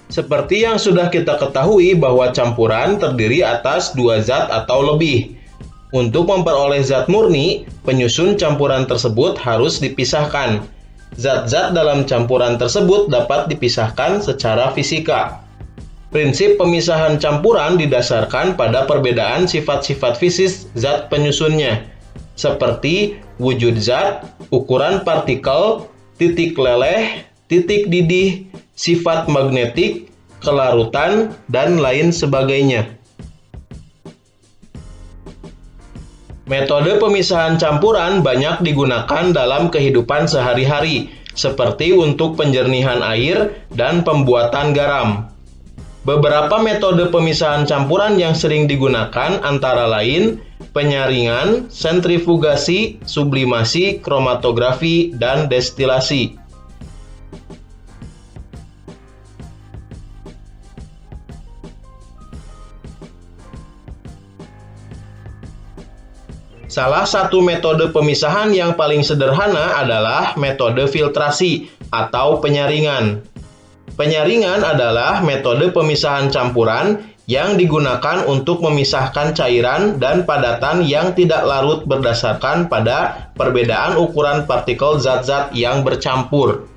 Seperti yang sudah kita ketahui bahwa campuran terdiri atas dua zat atau lebih. Untuk memperoleh zat murni, penyusun campuran tersebut harus dipisahkan. Zat-zat dalam campuran tersebut dapat dipisahkan secara fisika. Prinsip pemisahan campuran didasarkan pada perbedaan sifat-sifat fisik zat penyusunnya, seperti wujud zat, ukuran partikel, titik leleh, titik didih, sifat magnetik, kelarutan, dan lain sebagainya. Metode pemisahan campuran banyak digunakan dalam kehidupan sehari-hari, seperti untuk penjernihan air dan pembuatan garam. Beberapa metode pemisahan campuran yang sering digunakan antara lain penyaringan, sentrifugasi, sublimasi, kromatografi, dan destilasi. Salah satu metode pemisahan yang paling sederhana adalah metode filtrasi atau penyaringan. Penyaringan adalah metode pemisahan campuran yang digunakan untuk memisahkan cairan dan padatan yang tidak larut berdasarkan pada perbedaan ukuran partikel zat-zat yang bercampur.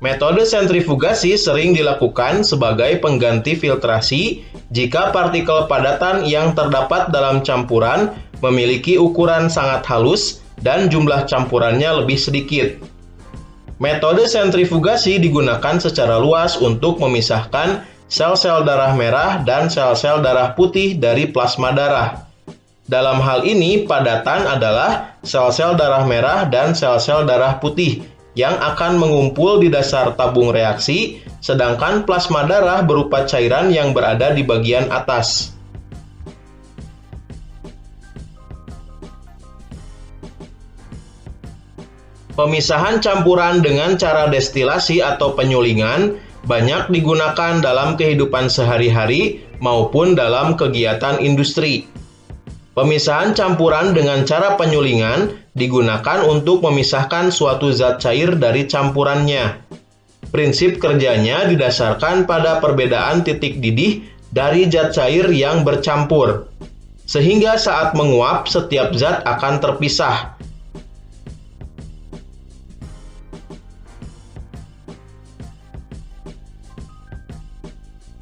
Metode sentrifugasi sering dilakukan sebagai pengganti filtrasi jika partikel padatan yang terdapat dalam campuran memiliki ukuran sangat halus dan jumlah campurannya lebih sedikit. Metode sentrifugasi digunakan secara luas untuk memisahkan sel-sel darah merah dan sel-sel darah putih dari plasma darah. Dalam hal ini, padatan adalah sel-sel darah merah dan sel-sel darah putih yang akan mengumpul di dasar tabung reaksi, sedangkan plasma darah berupa cairan yang berada di bagian atas. Pemisahan campuran dengan cara destilasi atau penyulingan banyak digunakan dalam kehidupan sehari-hari maupun dalam kegiatan industri. Pemisahan campuran dengan cara penyulingan digunakan untuk memisahkan suatu zat cair dari campurannya. Prinsip kerjanya didasarkan pada perbedaan titik didih dari zat cair yang bercampur, sehingga saat menguap setiap zat akan terpisah.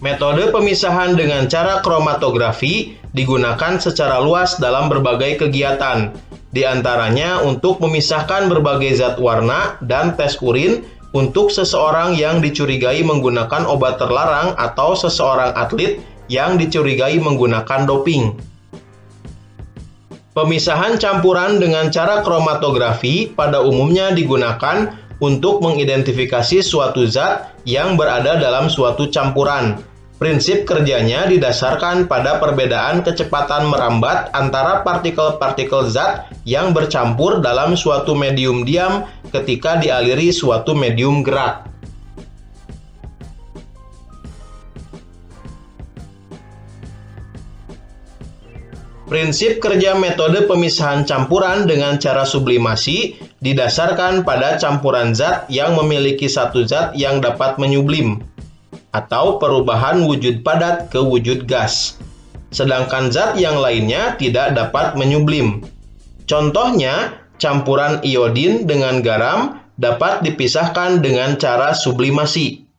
Metode pemisahan dengan cara kromatografi digunakan secara luas dalam berbagai kegiatan, di antaranya untuk memisahkan berbagai zat warna dan tes urin untuk seseorang yang dicurigai menggunakan obat terlarang atau seseorang atlet yang dicurigai menggunakan doping. Pemisahan campuran dengan cara kromatografi pada umumnya digunakan untuk mengidentifikasi suatu zat yang berada dalam suatu campuran. Prinsip kerjanya didasarkan pada perbedaan kecepatan merambat antara partikel-partikel zat yang bercampur dalam suatu medium diam ketika dialiri suatu medium gerak. Prinsip kerja metode pemisahan campuran dengan cara sublimasi didasarkan pada campuran zat yang memiliki satu zat yang dapat menyublim, atau perubahan wujud padat ke wujud gas, sedangkan zat yang lainnya tidak dapat menyublim. Contohnya, campuran iodin dengan garam dapat dipisahkan dengan cara sublimasi.